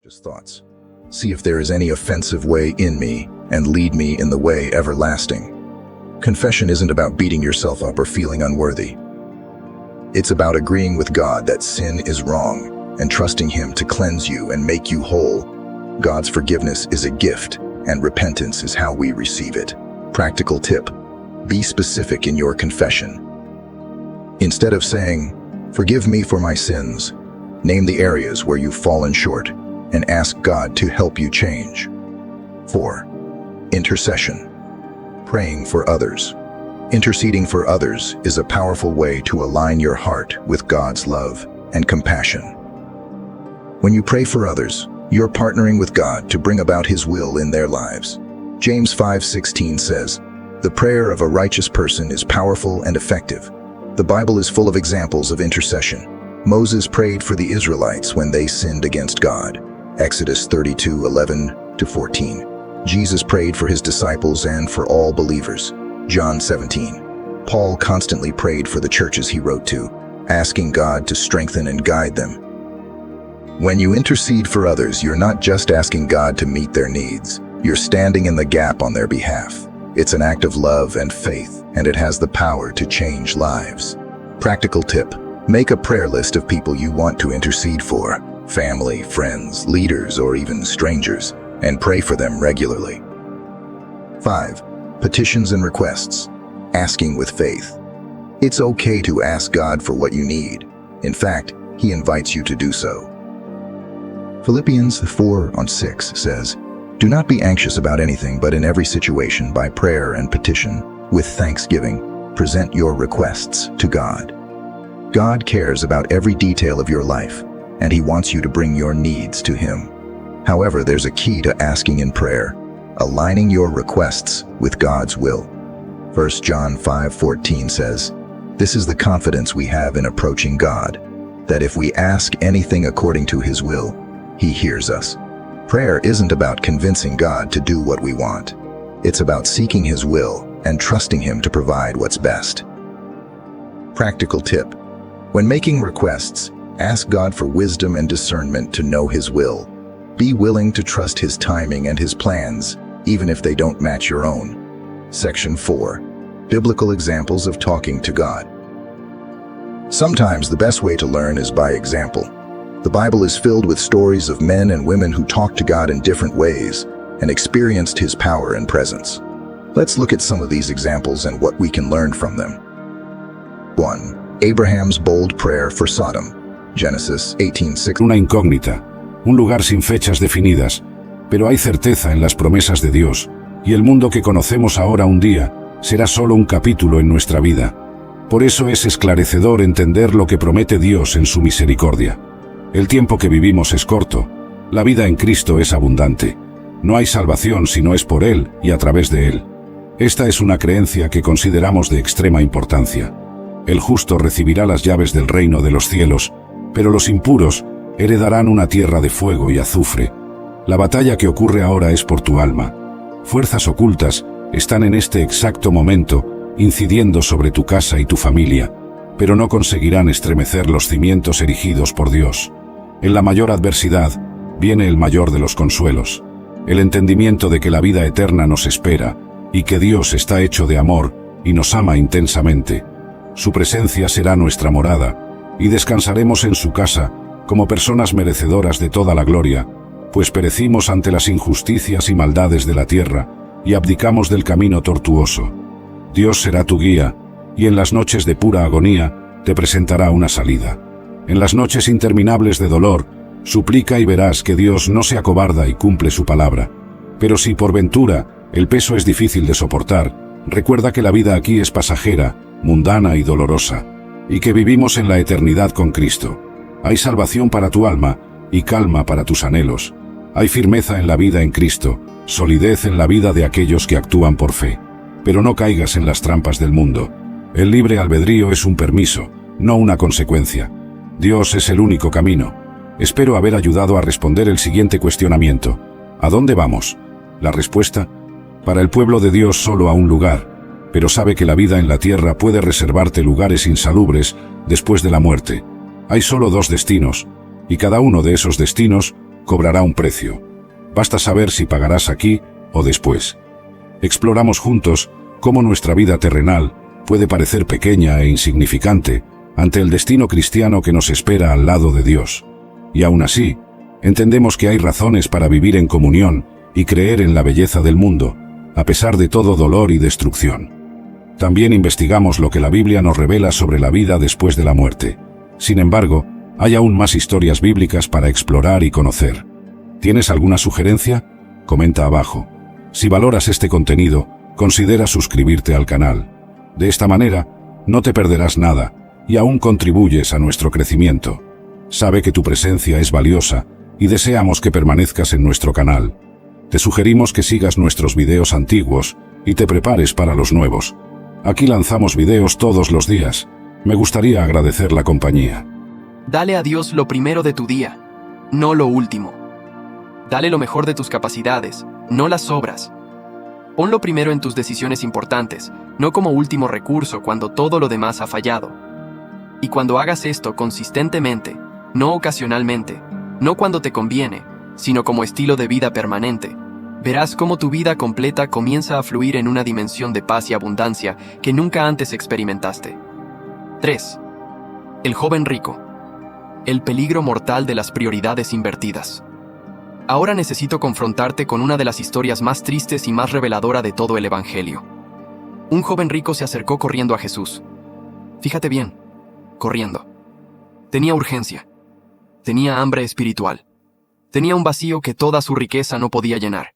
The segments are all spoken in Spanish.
Just thoughts. See if there is any offensive way in me, and lead me in the way everlasting. Confession isn't about beating yourself up or feeling unworthy. It's about agreeing with God that sin is wrong and trusting Him to cleanse you and make you whole. God's forgiveness is a gift, and repentance is how we receive it. Practical tip: be specific in your confession. Instead of saying, "Forgive me for my sins," name the areas where you've fallen short and ask God to help you change. 4. Intercession. Praying for others. Interceding for others is a powerful way to align your heart with God's love and compassion. When you pray for others, you're partnering with God to bring about His will in their lives. James 5:16 says, "The prayer of a righteous person is powerful and effective." The Bible is full of examples of intercession. Moses prayed for the Israelites when they sinned against God. Exodus 32:11-14. Jesus prayed for His disciples and for all believers. John 17. Paul constantly prayed for the churches he wrote to, asking God to strengthen and guide them. When you intercede for others, you're not just asking God to meet their needs. You're standing in the gap on their behalf. It's an act of love and faith, and it has the power to change lives. Practical tip: make a prayer list of people you want to intercede for, family, friends, leaders, or even strangers, and pray for them regularly. 5. Petitions and requests. Asking with faith. It's okay to ask God for what you need. In fact, He invites you to do so. Philippians 4:6 says, "Do not be anxious about anything, but in every situation, by prayer and petition, with thanksgiving, present your requests to God." God cares about every detail of your life, and He wants you to bring your needs to Him. However, there's a key to asking in prayer: aligning your requests with God's will. 1 John 5:14 says, "This is the confidence we have in approaching God, that if we ask anything according to His will, He hears us." Prayer isn't about convincing God to do what we want. It's about seeking His will and trusting Him to provide what's best. Practical tip: when making requests, ask God for wisdom and discernment to know His will. Be willing to trust His timing and His plans, even if they don't match your own. Section 4. Biblical examples of talking to God. Sometimes the best way to learn is by example. The Bible is filled with stories of men and women who talked to God in different ways and experienced His power and presence. Let's look at some of these examples and what we can learn from them. 1. Abraham's bold prayer for Sodom. Genesis 18:6. Una incógnita, un lugar sin fechas definidas, pero hay certeza en las promesas de Dios, y el mundo que conocemos ahora un día será solo un capítulo en nuestra vida. Por eso es esclarecedor entender lo que promete Dios en su misericordia. El tiempo que vivimos es corto, la vida en Cristo es abundante. No hay salvación si no es por Él y a través de Él. Esta es una creencia que consideramos de extrema importancia. El justo recibirá las llaves del reino de los cielos, pero los impuros heredarán una tierra de fuego y azufre. La batalla que ocurre ahora es por tu alma. Fuerzas ocultas están en este exacto momento incidiendo sobre tu casa y tu familia, pero no conseguirán estremecer los cimientos erigidos por Dios. En la mayor adversidad viene el mayor de los consuelos, el entendimiento de que la vida eterna nos espera y que Dios está hecho de amor y nos ama intensamente. Su presencia será nuestra morada y descansaremos en su casa como personas merecedoras de toda la gloria, pues perecimos ante las injusticias y maldades de la tierra y abdicamos del camino tortuoso. Dios será tu guía, y en las noches de pura agonía te presentará una salida. En las noches interminables de dolor, suplica y verás que Dios no se acobarda y cumple su palabra. Pero si por ventura el peso es difícil de soportar, recuerda que la vida aquí es pasajera, mundana y dolorosa, y que vivimos en la eternidad con Cristo. Hay salvación para tu alma y calma para tus anhelos. Hay firmeza en la vida en Cristo, solidez en la vida de aquellos que actúan por fe. Pero no caigas en las trampas del mundo. El libre albedrío es un permiso, no una consecuencia. Dios es el único camino. Espero haber ayudado a responder el siguiente cuestionamiento. ¿A dónde vamos? La respuesta: para el pueblo de Dios solo a un lugar, pero sabe que la vida en la tierra puede reservarte lugares insalubres después de la muerte. Hay solo dos destinos, y cada uno de esos destinos cobrará un precio. Basta saber si pagarás aquí o después. Exploramos juntos cómo nuestra vida terrenal puede parecer pequeña e insignificante ante el destino cristiano que nos espera al lado de Dios. Y aún así, entendemos que hay razones para vivir en comunión y creer en la belleza del mundo, a pesar de todo dolor y destrucción. También investigamos lo que la Biblia nos revela sobre la vida después de la muerte. Sin embargo, hay aún más historias bíblicas para explorar y conocer. ¿Tienes alguna sugerencia? Comenta abajo. Si valoras este contenido, considera suscribirte al canal. De esta manera, no te perderás nada y aún contribuyes a nuestro crecimiento. Sabe que tu presencia es valiosa y deseamos que permanezcas en nuestro canal. Te sugerimos que sigas nuestros videos antiguos y te prepares para los nuevos. Aquí lanzamos videos todos los días. Me gustaría agradecer la compañía. Dale a Dios lo primero de tu día, no lo último. Dale lo mejor de tus capacidades, no las obras. Ponlo primero en tus decisiones importantes, no como último recurso cuando todo lo demás ha fallado. Y cuando hagas esto consistentemente, no ocasionalmente, no cuando te conviene, sino como estilo de vida permanente, verás cómo tu vida completa comienza a fluir en una dimensión de paz y abundancia que nunca antes experimentaste. 3. El joven rico. El peligro mortal de las prioridades invertidas. Ahora necesito confrontarte con una de las historias más tristes y más reveladora de todo el Evangelio. Un joven rico se acercó corriendo a Jesús. Fíjate bien, corriendo. Tenía urgencia. Tenía hambre espiritual. Tenía un vacío que toda su riqueza no podía llenar.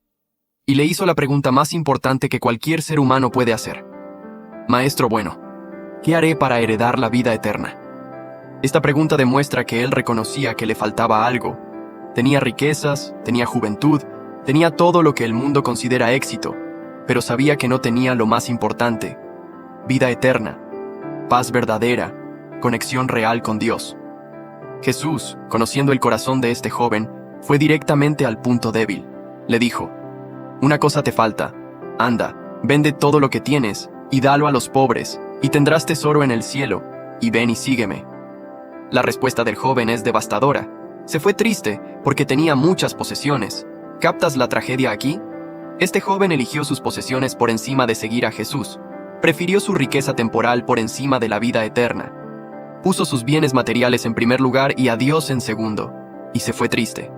Y le hizo la pregunta más importante que cualquier ser humano puede hacer. Maestro bueno, ¿qué haré para heredar la vida eterna? Esta pregunta demuestra que él reconocía que le faltaba algo. Tenía riquezas, tenía juventud, tenía todo lo que el mundo considera éxito, pero sabía que no tenía lo más importante: vida eterna, paz verdadera, conexión real con Dios. Jesús, conociendo el corazón de este joven, fue directamente al punto débil. Le dijo: una cosa te falta. Anda, vende todo lo que tienes y dalo a los pobres, y tendrás tesoro en el cielo, y ven y sígueme. La respuesta del joven es devastadora. Se fue triste porque tenía muchas posesiones. ¿Captas la tragedia aquí? Este joven eligió sus posesiones por encima de seguir a Jesús. Prefirió su riqueza temporal por encima de la vida eterna. Puso sus bienes materiales en primer lugar y a Dios en segundo. Y se fue triste.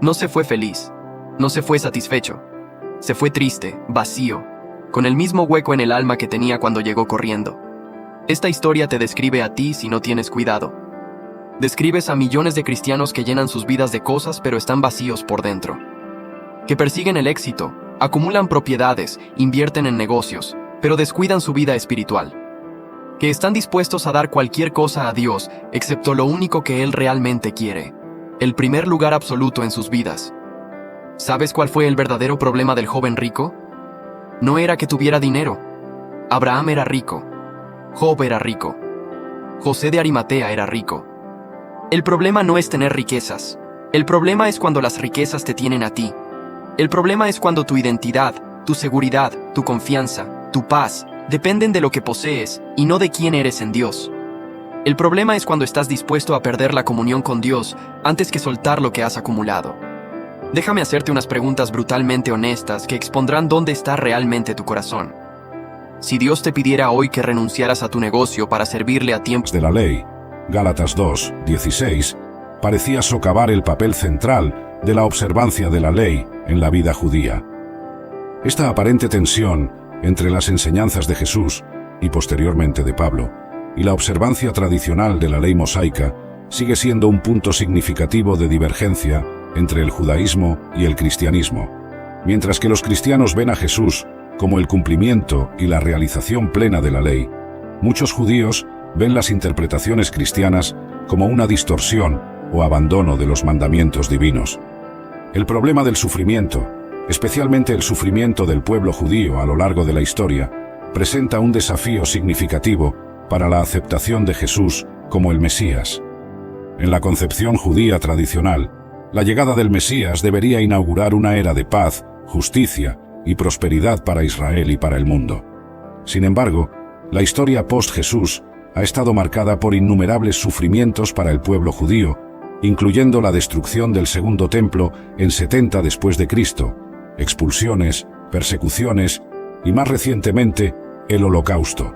No se fue feliz. No se fue satisfecho. Se fue triste, vacío, con el mismo hueco en el alma que tenía cuando llegó corriendo. Esta historia te describe a ti si no tienes cuidado. Describes a millones de cristianos que llenan sus vidas de cosas pero están vacíos por dentro. Que persiguen el éxito, acumulan propiedades, invierten en negocios, pero descuidan su vida espiritual. Que están dispuestos a dar cualquier cosa a Dios, excepto lo único que Él realmente quiere, el primer lugar absoluto en sus vidas. ¿Sabes cuál fue el verdadero problema del joven rico? No era que tuviera dinero. Abraham era rico. Job era rico. José de Arimatea era rico. El problema no es tener riquezas. El problema es cuando las riquezas te tienen a ti. El problema es cuando tu identidad, tu seguridad, tu confianza, tu paz, dependen de lo que posees y no de quién eres en Dios. El problema es cuando estás dispuesto a perder la comunión con Dios antes que soltar lo que has acumulado. Déjame hacerte unas preguntas brutalmente honestas que expondrán dónde está realmente tu corazón. Si Dios te pidiera hoy que renunciaras a tu negocio para servirle a tiempos de la ley, Gálatas 2, 16, parecía socavar el papel central de la observancia de la ley en la vida judía. Esta aparente tensión entre las enseñanzas de Jesús y posteriormente de Pablo y la observancia tradicional de la ley mosaica sigue siendo un punto significativo de divergencia entre el judaísmo y el cristianismo. Mientras que los cristianos ven a Jesús como el cumplimiento y la realización plena de la ley, muchos judíos ven las interpretaciones cristianas como una distorsión o abandono de los mandamientos divinos. El problema del sufrimiento, especialmente el sufrimiento del pueblo judío a lo largo de la historia, presenta un desafío significativo para la aceptación de Jesús como el Mesías. En la concepción judía tradicional, la llegada del Mesías debería inaugurar una era de paz, justicia y prosperidad para Israel y para el mundo. Sin embargo, la historia post-Jesús ha estado marcada por innumerables sufrimientos para el pueblo judío incluyendo la destrucción del segundo templo en 70 después de Cristo, expulsiones, persecuciones y más recientemente, el Holocausto.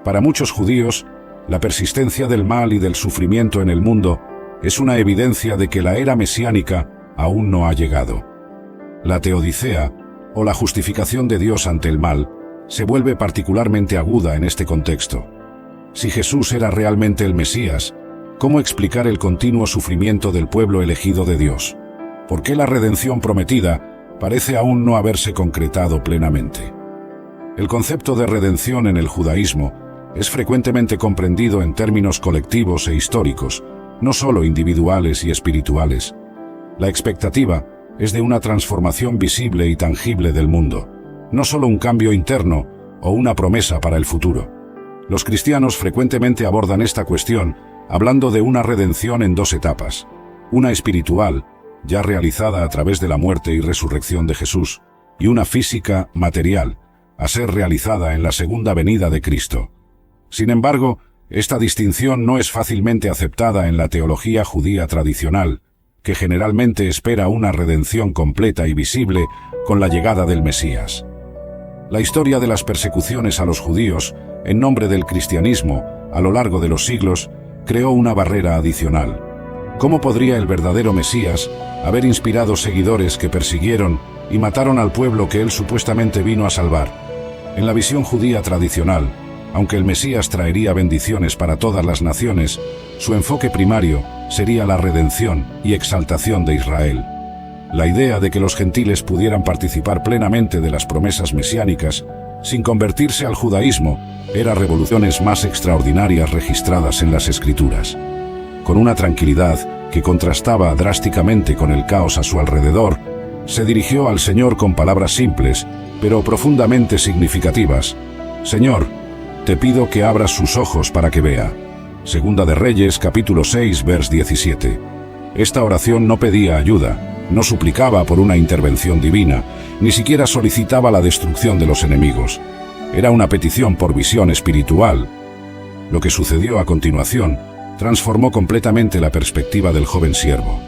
Para muchos judíos, la persistencia del mal y del sufrimiento en el mundo es una evidencia de que la era mesiánica aún no ha llegado. La teodicea, o la justificación de Dios ante el mal, se vuelve particularmente aguda en este contexto. Si Jesús era realmente el Mesías, ¿cómo explicar el continuo sufrimiento del pueblo elegido de Dios? ¿Por qué la redención prometida parece aún no haberse concretado plenamente? El concepto de redención en el judaísmo es frecuentemente comprendido en términos colectivos e históricos, no solo individuales y espirituales. La expectativa es de una transformación visible y tangible del mundo, no solo un cambio interno o una promesa para el futuro. Los cristianos frecuentemente abordan esta cuestión hablando de una redención en dos etapas, una espiritual, ya realizada a través de la muerte y resurrección de Jesús, y una física, material, a ser realizada en la segunda venida de Cristo. Sin embargo, esta distinción no es fácilmente aceptada en la teología judía tradicional, que generalmente espera una redención completa y visible con la llegada del Mesías. La historia de las persecuciones a los judíos, en nombre del cristianismo, a lo largo de los siglos, creó una barrera adicional. ¿Cómo podría el verdadero Mesías haber inspirado seguidores que persiguieron y mataron al pueblo que él supuestamente vino a salvar? En la visión judía tradicional, aunque el Mesías traería bendiciones para todas las naciones, su enfoque primario sería la redención y exaltación de Israel. La idea de que los gentiles pudieran participar plenamente de las promesas mesiánicas, sin convertirse al judaísmo, era revoluciones más extraordinarias registradas en las Escrituras. Con una tranquilidad que contrastaba drásticamente con el caos a su alrededor, se dirigió al Señor con palabras simples, pero profundamente significativas. «Señor, te pido que abras sus ojos para que vea». Segunda de Reyes, capítulo 6, vers 17. Esta oración no pedía ayuda, no suplicaba por una intervención divina, ni siquiera solicitaba la destrucción de los enemigos. Era una petición por visión espiritual. Lo que sucedió a continuación transformó completamente la perspectiva del joven siervo.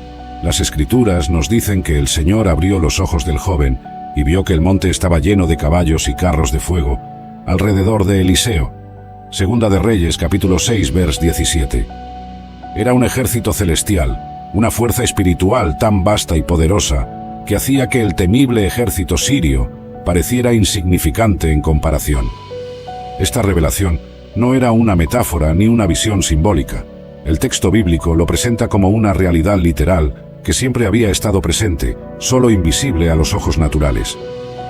Las Escrituras nos dicen que el Señor abrió los ojos del joven y vio que el monte estaba lleno de caballos y carros de fuego alrededor de Eliseo. Segunda de Reyes, capítulo 6, vers 17. Era un ejército celestial, una fuerza espiritual tan vasta y poderosa que hacía que el temible ejército sirio pareciera insignificante en comparación. Esta revelación no era una metáfora ni una visión simbólica. El texto bíblico lo presenta como una realidad literal que siempre había estado presente, solo invisible a los ojos naturales.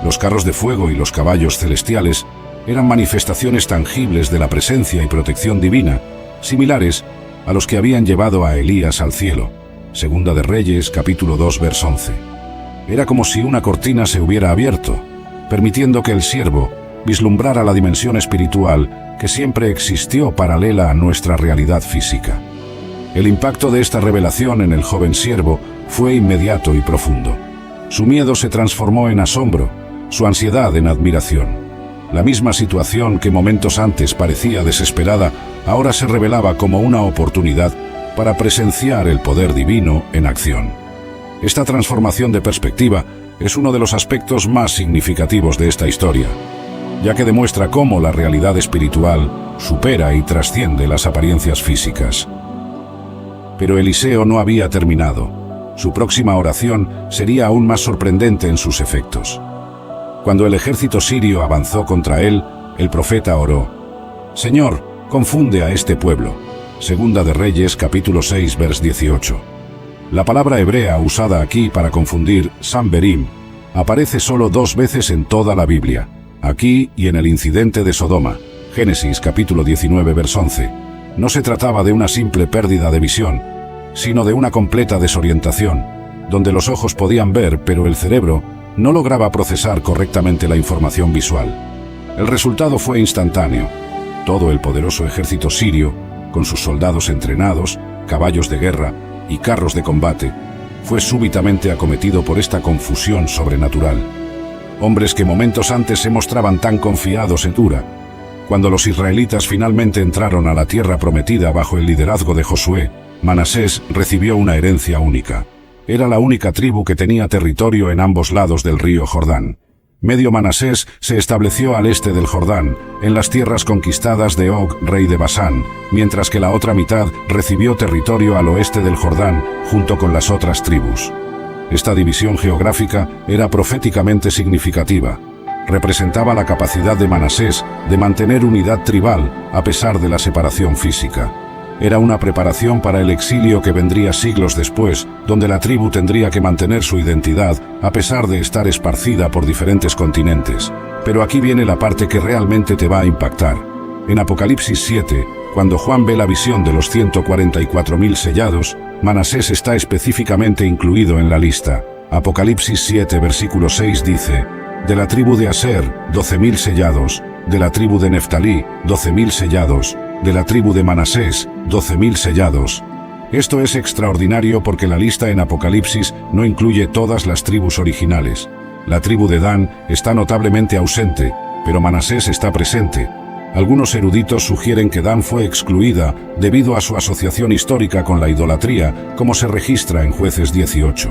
Los carros de fuego y los caballos celestiales eran manifestaciones tangibles de la presencia y protección divina, similares a los que habían llevado a Elías al cielo. Segunda de Reyes, capítulo 2, vers 11. Era como si una cortina se hubiera abierto, permitiendo que el siervo vislumbrara la dimensión espiritual que siempre existió paralela a nuestra realidad física. El impacto de esta revelación en el joven siervo fue inmediato y profundo. Su miedo se transformó en asombro, su ansiedad en admiración. La misma situación que momentos antes parecía desesperada, ahora se revelaba como una oportunidad para presenciar el poder divino en acción. Esta transformación de perspectiva es uno de los aspectos más significativos de esta historia, ya que demuestra cómo la realidad espiritual supera y trasciende las apariencias físicas. Pero Eliseo no había terminado. Su próxima oración sería aún más sorprendente en sus efectos. Cuando el ejército sirio avanzó contra él, el profeta oró: «Señor, confunde a este pueblo». Segunda de Reyes, capítulo 6, vers 18. La palabra hebrea usada aquí para confundir, Sanberim, aparece solo 2 veces en toda la Biblia, aquí y en el incidente de Sodoma, Génesis capítulo 19, vers 11. No se trataba de una simple pérdida de visión, sino de una completa desorientación, donde los ojos podían ver, pero el cerebro no lograba procesar correctamente la información visual. El resultado fue instantáneo. Todo el poderoso ejército sirio, con sus soldados entrenados, caballos de guerra y carros de combate, fue súbitamente acometido por esta confusión sobrenatural. Hombres que momentos antes se mostraban tan confiados en Tura. Cuando los israelitas finalmente entraron a la tierra prometida bajo el liderazgo de Josué, Manasés recibió una herencia única. Era la única tribu que tenía territorio en ambos lados del río Jordán. Medio Manasés se estableció al este del Jordán, en las tierras conquistadas de Og, rey de Basán, mientras que la otra mitad recibió territorio al oeste del Jordán, junto con las otras tribus. Esta división geográfica era proféticamente significativa. Representaba la capacidad de Manasés de mantener unidad tribal a pesar de la separación física. Era una preparación para el exilio que vendría siglos después, donde la tribu tendría que mantener su identidad a pesar de estar esparcida por diferentes continentes. Pero aquí viene la parte que realmente te va a impactar. En Apocalipsis 7, cuando Juan ve la visión de los 144.000 sellados, Manasés está específicamente incluido en la lista. Apocalipsis 7, versículo 6 dice: de la tribu de Aser, 12.000 sellados, de la tribu de Neftalí, 12.000 sellados, de la tribu de Manasés, 12.000 sellados. Esto es extraordinario porque la lista en Apocalipsis no incluye todas las tribus originales. La tribu de Dan está notablemente ausente, pero Manasés está presente. Algunos eruditos sugieren que Dan fue excluida debido a su asociación histórica con la idolatría, como se registra en Jueces 18.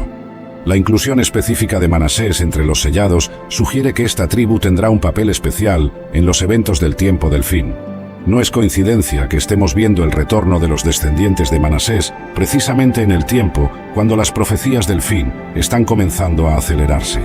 La inclusión específica de Manasés entre los sellados sugiere que esta tribu tendrá un papel especial en los eventos del tiempo del fin. No es coincidencia que estemos viendo el retorno de los descendientes de Manasés precisamente en el tiempo cuando las profecías del fin están comenzando a acelerarse.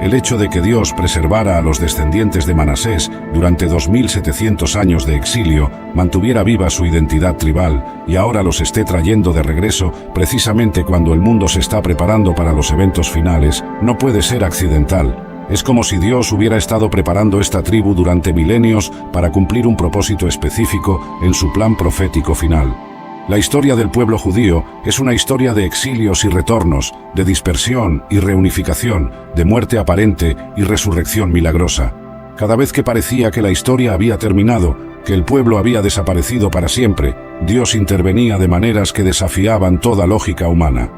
El hecho de que Dios preservara a los descendientes de Manasés durante 2700 años de exilio, mantuviera viva su identidad tribal y ahora los esté trayendo de regreso precisamente cuando el mundo se está preparando para los eventos finales, no puede ser accidental. Es como si Dios hubiera estado preparando esta tribu durante milenios para cumplir un propósito específico en su plan profético final. La historia del pueblo judío es una historia de exilios y retornos, de dispersión y reunificación, de muerte aparente y resurrección milagrosa. Cada vez que parecía que la historia había terminado, que el pueblo había desaparecido para siempre, Dios intervenía de maneras que desafiaban toda lógica humana.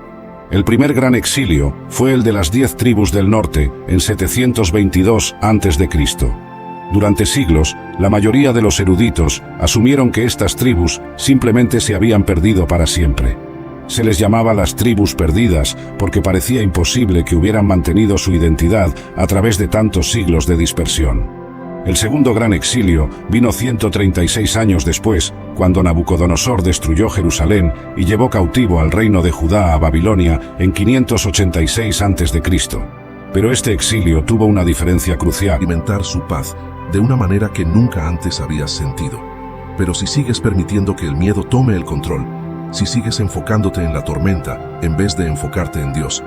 El primer gran exilio fue el de las 10 tribus del norte en 722 a.C. Durante siglos, la mayoría de los eruditos asumieron que estas tribus simplemente se habían perdido para siempre. Se les llamaba las tribus perdidas porque parecía imposible que hubieran mantenido su identidad a través de tantos siglos de dispersión. El segundo gran exilio vino 136 años después, cuando Nabucodonosor destruyó Jerusalén y llevó cautivo al reino de Judá a Babilonia en 586 a.C. Pero este exilio tuvo una diferencia crucial. Experimentar su paz de una manera que nunca antes habías sentido. Pero si sigues permitiendo que el miedo tome el control, si sigues enfocándote en la tormenta en vez de enfocarte en Dios,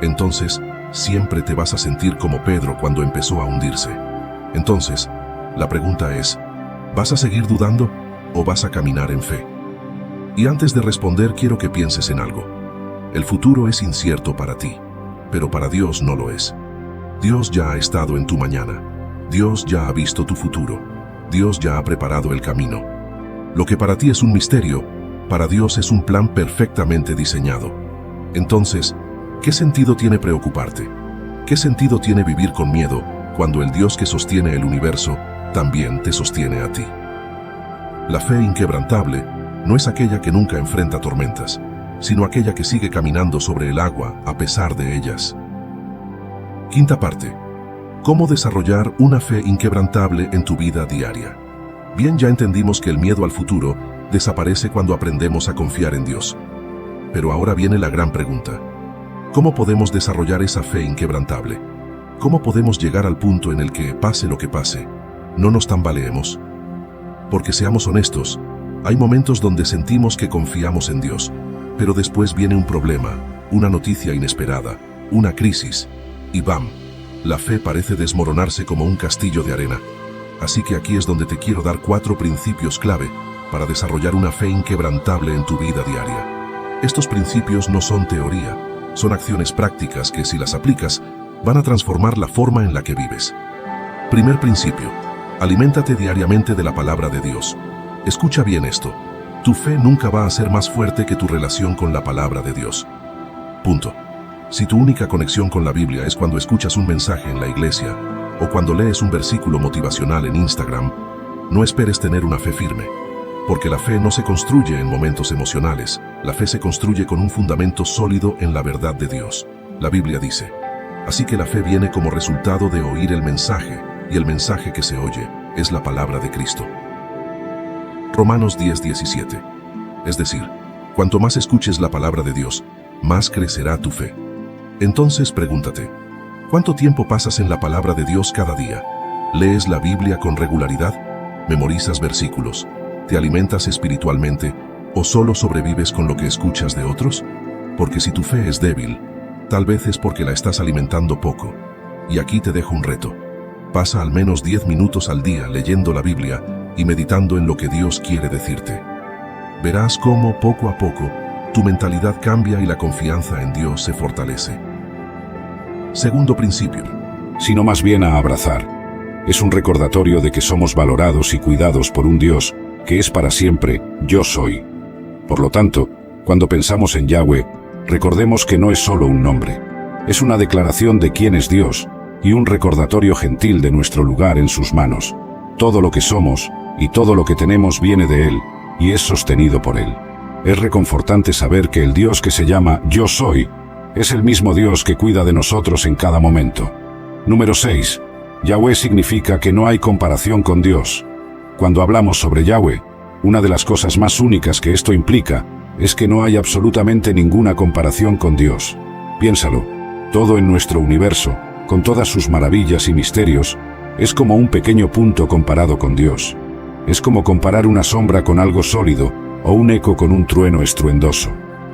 entonces siempre te vas a sentir como Pedro cuando empezó a hundirse. Entonces, la pregunta es, ¿vas a seguir dudando o vas a caminar en fe? Y antes de responder, quiero que pienses en algo. El futuro es incierto para ti, pero para Dios no lo es. Dios ya ha estado en tu mañana. Dios ya ha visto tu futuro. Dios ya ha preparado el camino. Lo que para ti es un misterio, para Dios es un plan perfectamente diseñado. Entonces, ¿qué sentido tiene preocuparte? ¿Qué sentido tiene vivir con miedo cuando el Dios que sostiene el universo también te sostiene a ti? La fe inquebrantable no es aquella que nunca enfrenta tormentas, sino aquella que sigue caminando sobre el agua a pesar de ellas. Quinta parte. ¿Cómo desarrollar una fe inquebrantable en tu vida diaria? Bien, ya entendimos que el miedo al futuro desaparece cuando aprendemos a confiar en Dios. Pero ahora viene la gran pregunta. ¿Cómo podemos desarrollar esa fe inquebrantable? ¿Cómo podemos llegar al punto en el que, pase lo que pase, no nos tambaleemos? Porque seamos honestos, hay momentos donde sentimos que confiamos en Dios, pero después viene un problema, una noticia inesperada, una crisis, y ¡bam! La fe parece desmoronarse como un castillo de arena. Así que aquí es donde te quiero dar 4 principios clave para desarrollar una fe inquebrantable en tu vida diaria. Estos principios no son teoría, son acciones prácticas que, si las aplicas, van a transformar la forma en la que vives. Primer principio. Aliméntate diariamente de la palabra de Dios. Escucha bien esto. Tu fe nunca va a ser más fuerte que tu relación con la palabra de Dios. Punto. Si tu única conexión con la Biblia es cuando escuchas un mensaje en la iglesia o cuando lees un versículo motivacional en Instagram, no esperes tener una fe firme, porque la fe no se construye en momentos emocionales, La fe se construye con un fundamento sólido en la verdad de Dios. La Biblia dice, así que la fe viene como resultado de oír el mensaje, y el mensaje que se oye es la palabra de Cristo. Romanos 10:17. Es decir, cuanto más escuches la palabra de Dios, más crecerá tu fe. Entonces pregúntate, ¿cuánto tiempo pasas en la palabra de Dios cada día? ¿Lees la Biblia con regularidad? ¿Memorizas versículos? ¿Te alimentas espiritualmente? ¿O solo sobrevives con lo que escuchas de otros? Porque si tu fe es débil, tal vez es porque la estás alimentando poco. Y aquí te dejo un reto. Pasa al menos 10 minutos al día leyendo la Biblia y meditando en lo que Dios quiere decirte. Verás cómo, poco a poco, tu mentalidad cambia y la confianza en Dios se fortalece. Segundo principio. Sino más bien a abrazar. Es un recordatorio de que somos valorados y cuidados por un Dios que es para siempre yo soy. Por lo tanto, cuando pensamos en Yahweh, recordemos que no es solo un nombre. Es una declaración de quién es Dios y un recordatorio gentil de nuestro lugar en sus manos. Todo lo que somos y todo lo que tenemos viene de Él y es sostenido por Él. Es reconfortante saber que el Dios que se llama Yo Soy es el mismo Dios que cuida de nosotros en cada momento. Número 6. Yahweh significa que no hay comparación con Dios. Cuando hablamos sobre Yahweh, una de las cosas más únicas que esto implica es que no hay absolutamente ninguna comparación con Dios. Piénsalo, todo en nuestro universo, con todas sus maravillas y misterios, es como un pequeño punto comparado con Dios. Es como comparar una sombra con algo sólido o un eco con un trueno estruendoso.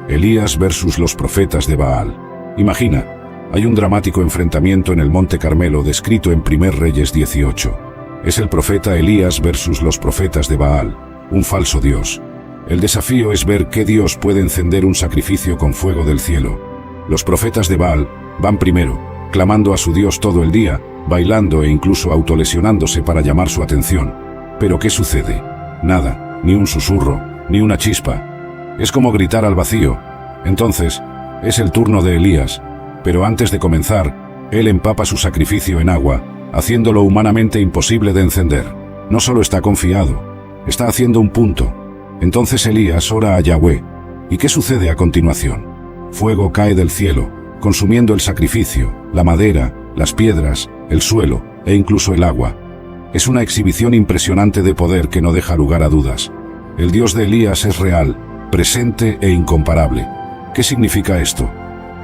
Elías versus los profetas de Baal. Imagina, hay un dramático enfrentamiento en el Monte Carmelo descrito en 1 Reyes 18. Es el profeta Elías versus los profetas de Baal, un falso dios. El desafío es ver qué Dios puede encender un sacrificio con fuego del cielo. Los profetas de Baal van primero, clamando a su Dios todo el día, bailando e incluso autolesionándose para llamar su atención. Pero ¿qué sucede? Nada, ni un susurro, ni una chispa. Es como gritar al vacío. Entonces, es el turno de Elías, pero antes de comenzar, él empapa su sacrificio en agua, haciéndolo humanamente imposible de encender. No solo está confiado, está haciendo un punto. Entonces Elías ora a Yahweh. ¿Y qué sucede a continuación? Fuego cae del cielo, consumiendo el sacrificio, la madera, las piedras, el suelo e incluso el agua. Es una exhibición impresionante de poder que no deja lugar a dudas. El Dios de Elías es real, presente e incomparable. ¿Qué significa esto?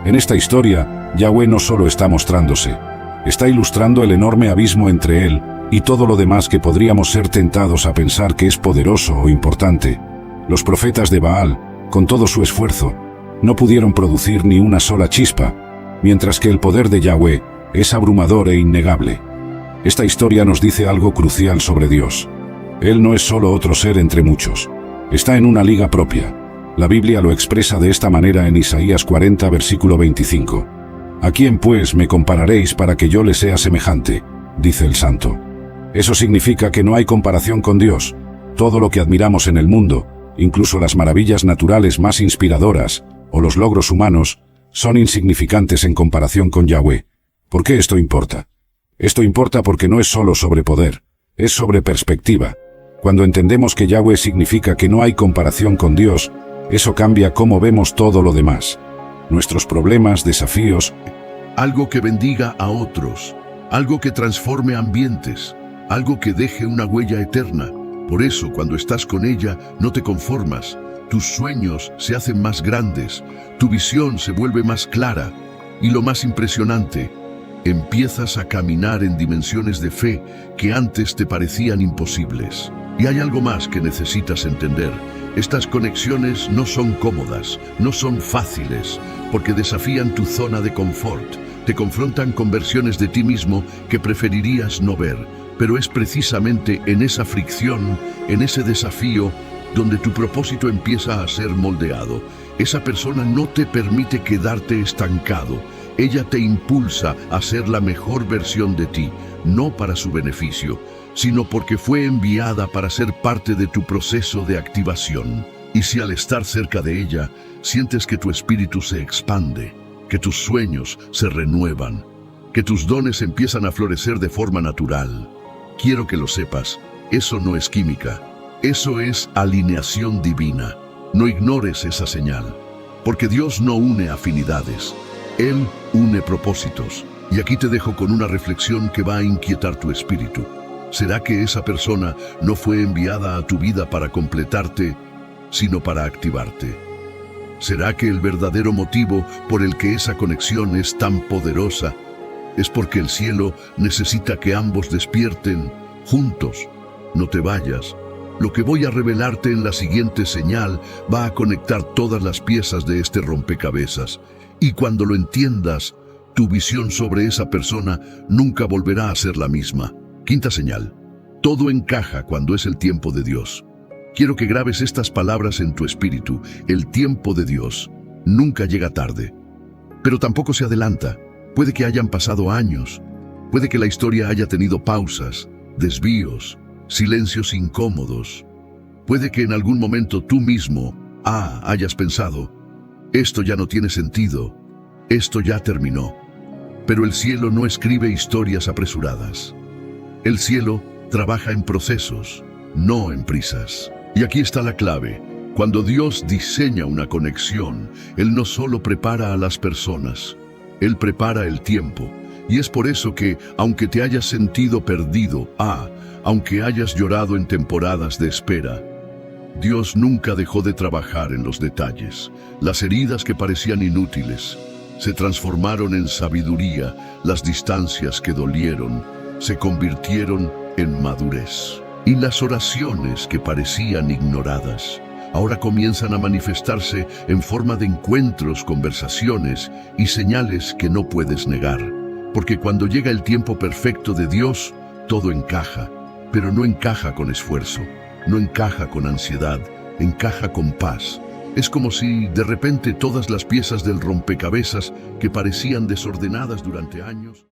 En esta historia, Yahweh no solo está mostrándose, está ilustrando el enorme abismo entre Él y todo lo demás que podríamos ser tentados a pensar que es poderoso o importante. Los profetas de Baal, con todo su esfuerzo, no pudieron producir ni una sola chispa, mientras que el poder de Yahweh es abrumador e innegable. Esta historia nos dice algo crucial sobre Dios. Él no es solo otro ser entre muchos. Está en una liga propia. La Biblia lo expresa de esta manera en Isaías 40, versículo 25. ¿A quién pues me compararéis para que yo le sea semejante?, dice el Santo. Eso significa que no hay comparación con Dios. Todo lo que admiramos en el mundo, incluso las maravillas naturales más inspiradoras, o los logros humanos, son insignificantes en comparación con Yahweh. ¿Por qué esto importa? Esto importa porque no es solo sobre poder, es sobre perspectiva. Cuando entendemos que Yahweh significa que no hay comparación con Dios, eso cambia cómo vemos todo lo demás. Nuestros problemas, desafíos. Algo que bendiga a otros, algo que transforme ambientes, algo que deje una huella eterna. Por eso, cuando estás con ella, no te conformas. Tus sueños se hacen más grandes, tu visión se vuelve más clara. Y lo más impresionante, empiezas a caminar en dimensiones de fe que antes te parecían imposibles. Y hay algo más que necesitas entender. Estas conexiones no son cómodas, no son fáciles, porque desafían tu zona de confort, te confrontan con versiones de ti mismo que preferirías no ver. Pero es precisamente en esa fricción, en ese desafío, donde tu propósito empieza a ser moldeado. Esa persona no te permite quedarte estancado. Ella te impulsa a ser la mejor versión de ti, no para su beneficio, sino porque fue enviada para ser parte de tu proceso de activación. Y si al estar cerca de ella, sientes que tu espíritu se expande, que tus sueños se renuevan, que tus dones empiezan a florecer de forma natural, quiero que lo sepas, eso no es química, eso es alineación divina. No ignores esa señal, porque Dios no une afinidades, Él une propósitos. Y aquí te dejo con una reflexión que va a inquietar tu espíritu. ¿Será que esa persona no fue enviada a tu vida para completarte, sino para activarte? ¿Será que el verdadero motivo por el que esa conexión es tan poderosa es porque el cielo necesita que ambos despierten juntos? No te vayas. Lo que voy a revelarte en la siguiente señal va a conectar todas las piezas de este rompecabezas. Y cuando lo entiendas, tu visión sobre esa persona nunca volverá a ser la misma. Quinta señal. Todo encaja cuando es el tiempo de Dios. Quiero que grabes estas palabras en tu espíritu. El tiempo de Dios nunca llega tarde, pero tampoco se adelanta. Puede que hayan pasado años. Puede que la historia haya tenido pausas, desvíos, silencios incómodos. Puede que en algún momento tú mismo, hayas pensado, esto ya no tiene sentido, esto ya terminó. Pero el cielo no escribe historias apresuradas. El cielo trabaja en procesos, no en prisas. Y aquí está la clave. Cuando Dios diseña una conexión, Él no solo prepara a las personas, Él prepara el tiempo. Y es por eso que, aunque te hayas sentido perdido, aunque hayas llorado en temporadas de espera, Dios nunca dejó de trabajar en los detalles. Las heridas que parecían inútiles se transformaron en sabiduría, las distancias que dolieron se convirtieron en madurez. Y las oraciones que parecían ignoradas ahora comienzan a manifestarse en forma de encuentros, conversaciones y señales que no puedes negar. Porque cuando llega el tiempo perfecto de Dios, todo encaja, pero no encaja con esfuerzo, no encaja con ansiedad, encaja con paz. Es como si de repente todas las piezas del rompecabezas que parecían desordenadas durante años